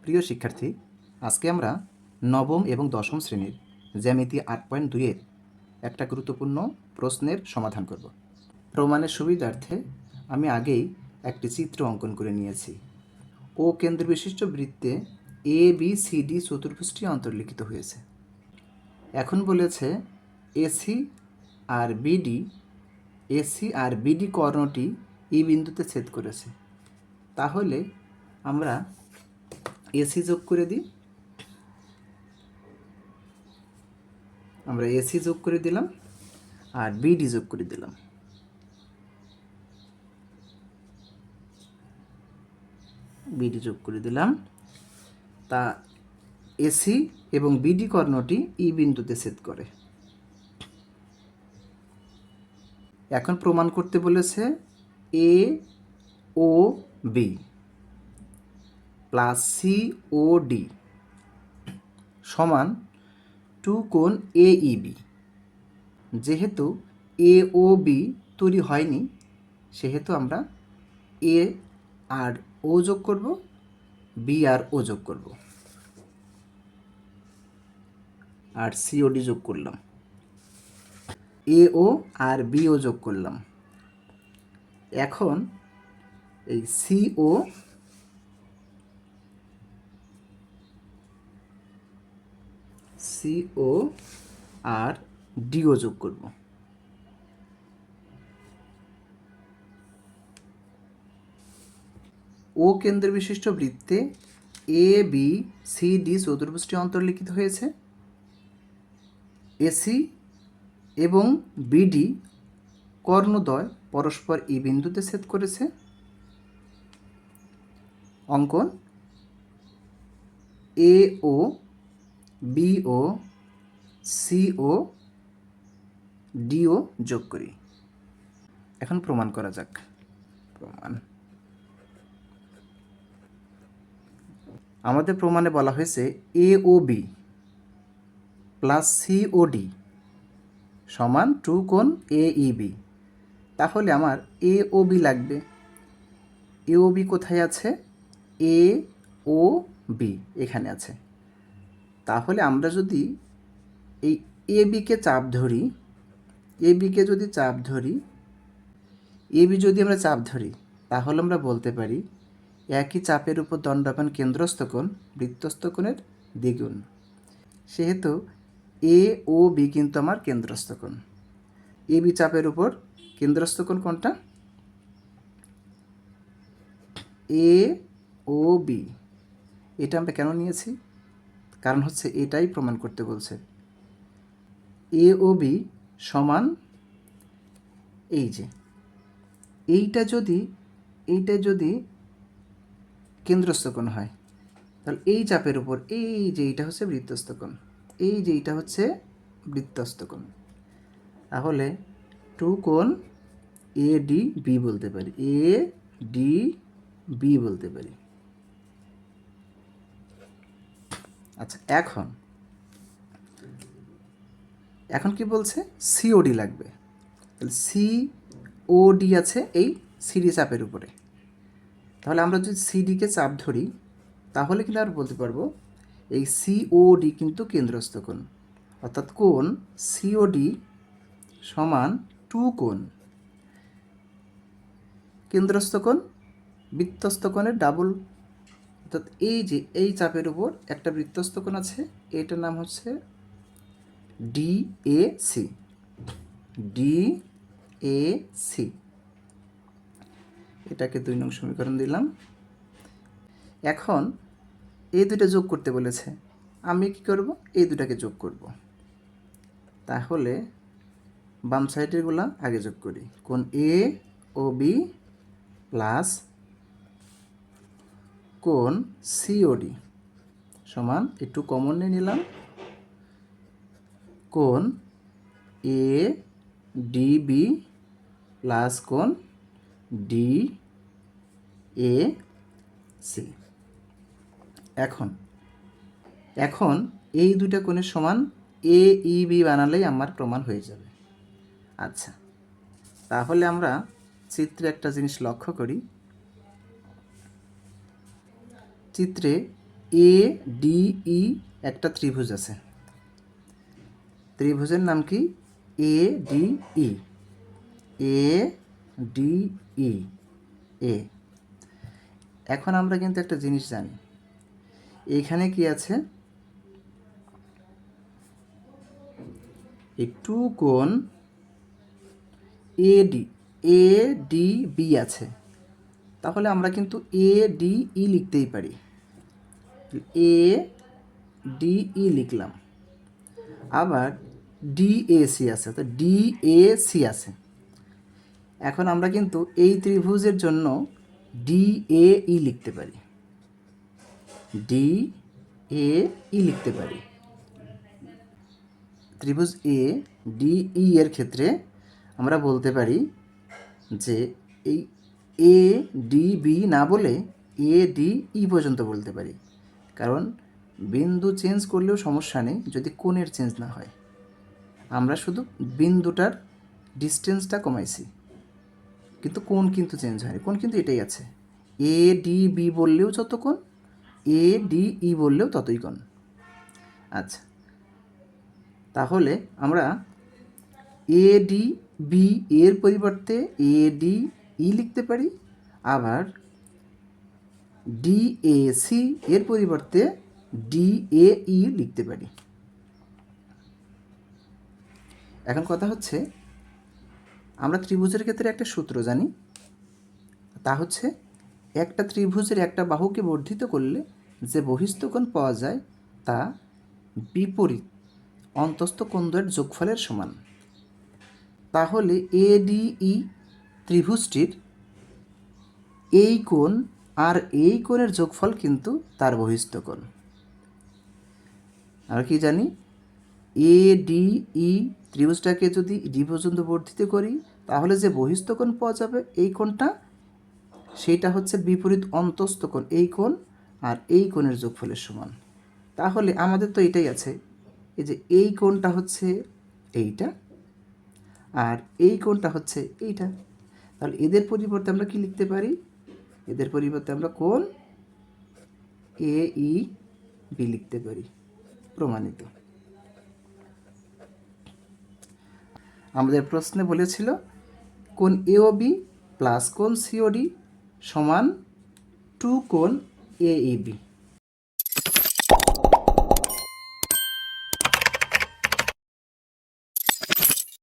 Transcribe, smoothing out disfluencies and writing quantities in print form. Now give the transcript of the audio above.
প্রিয় শিক্ষার্থী, আজকে আমরা নবম এবং দশম শ্রেণীর জ্যামিতি 8.2-এর একটা গুরুত্বপূর্ণ প্রশ্নের সমাধান করব। প্রমাণের সুবিধার্থে আমি আগেই একটি চিত্র অঙ্কন করে নিয়েছি। ও কেন্দ্র বিশিষ্ট বৃত্তে এ বি সি ডি চতুর্ভুজটি অন্তর্লিখিত হয়েছে। এখন বলেছে এসি আর বিডি কর্ণটি ই বিন্দুতে ছেদ করেছে। তাহলে আমরা এসি যোগ করে দিই। আমরা এসি যোগ করে দিলাম আর বিডি যোগ করে দিলাম। বিডি যোগ করে দিলাম। তা এসি এবং বিডি কর্ণটি ই বিন্দুতে ছেদ করে। এখন প্রমাণ করতে বলেছে এ ও বি প্লাস সি ও ডি সমান 2 কোণ এ ই বি। যেহেতু এ ও বি তৈরি হয়নি, সেহেতু আমরা এ আর ও যোগ করব, বি আর ও যোগ করব, আর সিওডি যোগ করলাম, এ ও আর বি ও যোগ করলাম। এখন এই সিও আর ডিও যোগ করব। ও কেন্দ্র বিশিষ্ট বৃত্তে এ বি সি ডি চতুর্ভুজটি অন্তর্লিখিত হয়েছে। এসি এবং বিডি কর্ণদ্বয় পরস্পর ই বিন্দুতে ছেদ করেছে। অঙ্কন এ ও বি ও সি ও ডি ও যোগ করি। এখন প্রমাণ করা যাক। প্রমাণ আমাদের প্রমাণে বলা হয়েছে এ ও বি প্লাস সি ও ডি সমান 2 কোণ এ ই বি। তাহলে আমার এ ও বি লাগবে। এ ও বি কোথায় আছে? এ ও বি এখানে আছে। তাহলে আমরা যদি এই এ বিকে চাপ ধরি, এ বিকে যদি চাপ ধরি, এ বি যদি আমরা চাপ ধরি, তাহলে আমরা বলতে পারি একই চাপের উপর দণ্ডায়মান কেন্দ্রস্থ কোণ বৃত্তস্থ কোণের দ্বিগুণ। সেহেতু এ ও বি কিন্তু আমার কেন্দ্রস্থ কোণ। এ বি চাপের উপর কেন্দ্রস্থ কোণ কোনটা? এ ও বি। এটা আমরা কেন নিয়েছি? কারণ হচ্ছে এটাই প্রমাণ করতে বলছে। এ ও বি সমান এই যে এইটা যদি কেন্দ্রস্থ কোণ হয়, তাহলে এই চাপের উপর এই যে এইটা হচ্ছে বৃত্তস্থ কোণ, এই যে এইটা হচ্ছে বৃত্তস্থ কোণ। তাহলে 2 কোণ এ ডি বি বলতে পারি, এ ডি বি বলতে পারি। আচ্ছা, এখন কি বলছে? সিওডি লাগবে। তাহলে সিওডি আছে এই সিডি চাপের উপরে। তাহলে আমরা যদি সিডিকে চাপ ধরি, তাহলে কিন্তু আর বলতে পারবো এই সিওডি কিন্তু কেন্দ্রস্থ কোণ, অর্থাৎ কোণ সিওডি সমান 2 কোণ কেন্দ্রস্থ কোণ বৃত্তস্থ কোণের ডাবল। অর্থাৎ এই যে এই চাপের উপর একটা বৃত্তস্থ কোণ আছে, এটার নাম হচ্ছে ডিএসি। ডিএসি এটাকে 2 নং সমীকরণ দিলাম। এখন এই দুটো যোগ করতে বলেছে, আমি কি করব? এই দুটাকে যোগ করব। তাহলে বাম সাইডেরগুলো আগে যোগ করি। কোণ এ ও বি প্লাস কোণ সিওডি সমান, একটু কমন নিয়ে নিলাম, কোণ এ ডিবি প্লাস কোণ ডি এ সি। এখন এই দুইটা কোণের সমান এ ই বি বানালেই আমার প্রমাণ হয়ে যাবে। আচ্ছা, তাহলে আমরা চিত্রে একটা জিনিস লক্ষ্য করি। চিত্রে এ ডি ই একটা ত্রিভুজ আছে, ত্রিভুজের নাম কি A D E, A D E এ। এখন আমরা কিন্তু একটা জিনিস জানি, এখানে কি আছে, এই টু কোণ এডি এ ডি বি আছে, তাহলে আমরা কিন্তু এ ডি ই লিখতেই পারি, এ ডি ই লিখলাম। আবার ডি এ সি আছে, অর্থাৎ ডি এ সি আছে। এখন আমরা কিন্তু এই ত্রিভুজের জন্য ডি এ ই লিখতে পারি, ডি এ ই লিখতে পারি। ত্রিভুজ এ ডি ই এর ক্ষেত্রে আমরা বলতে পারি যে এই এ ডি বি না বলে এ ডি ই পর্যন্ত বলতে পারি, কারণ বিন্দু চেঞ্জ করলেও সমস্যা নেই যদি কোণের চেঞ্জ না হয়। আমরা শুধু বিন্দুটার ডিস্টেন্সটা কমাইছি, কিন্তু কোণ কিন্তু চেঞ্জ হয়নি, কোণ কিন্তু এটাই আছে। এ ডি বি বললেও যত কোণ, এ ডি ই বললেও ততই কোণ। আচ্ছা, তাহলে আমরা এ ডি বি এর পরিবর্তে এ ডি ই লিখতে পারি, আবার ডি এ সি এর পরিবর্তে ডি এ ই লিখতে পারি। এখন কথা হচ্ছে, আমরা ত্রিভুজের ক্ষেত্রে একটা সূত্র জানি, তা হচ্ছে একটা ত্রিভুজের একটা বাহুকে বর্ধিত করলে যে বহিস্থ কোণ পাওয়া যায় তা বিপরীত অন্তস্থ কোণদ্বয়ের যোগফলের সমান। তাহলে এ ডি ই ত্রিভুজটির এই কোণ আর এই কোণের যোগফল কিন্তু তার বহিস্থ কোণ। আমরা কি জানি, এ ডি ই ত্রিভুজটাকে যদি ডি পর্যন্ত বর্ধিত করি তাহলে যে বহিস্থ কোণ পাওয়া যাবে এই কোণটা, সেইটা হচ্ছে বিপরীত অন্তস্থ কোণ, এই কোণ আর এই কোণের যোগফলের সমান। তাহলে আমাদের তো এইটাই আছে, এই যে এই কোণটা হচ্ছে এইটা আর এই কোণটা হচ্ছে এইটা, তাহলে এদের পরিবর্তে আমরা কি লিখতে পারি, এদের পরিবর্তে আমরা কোণ এ ই বি লিখতে পারি। প্রমাণিত। আমাদের প্রশ্নে বলেছিল কোণ এওবি প্লাস কোণ সিওডি সমান টু কোণ এ ই বি।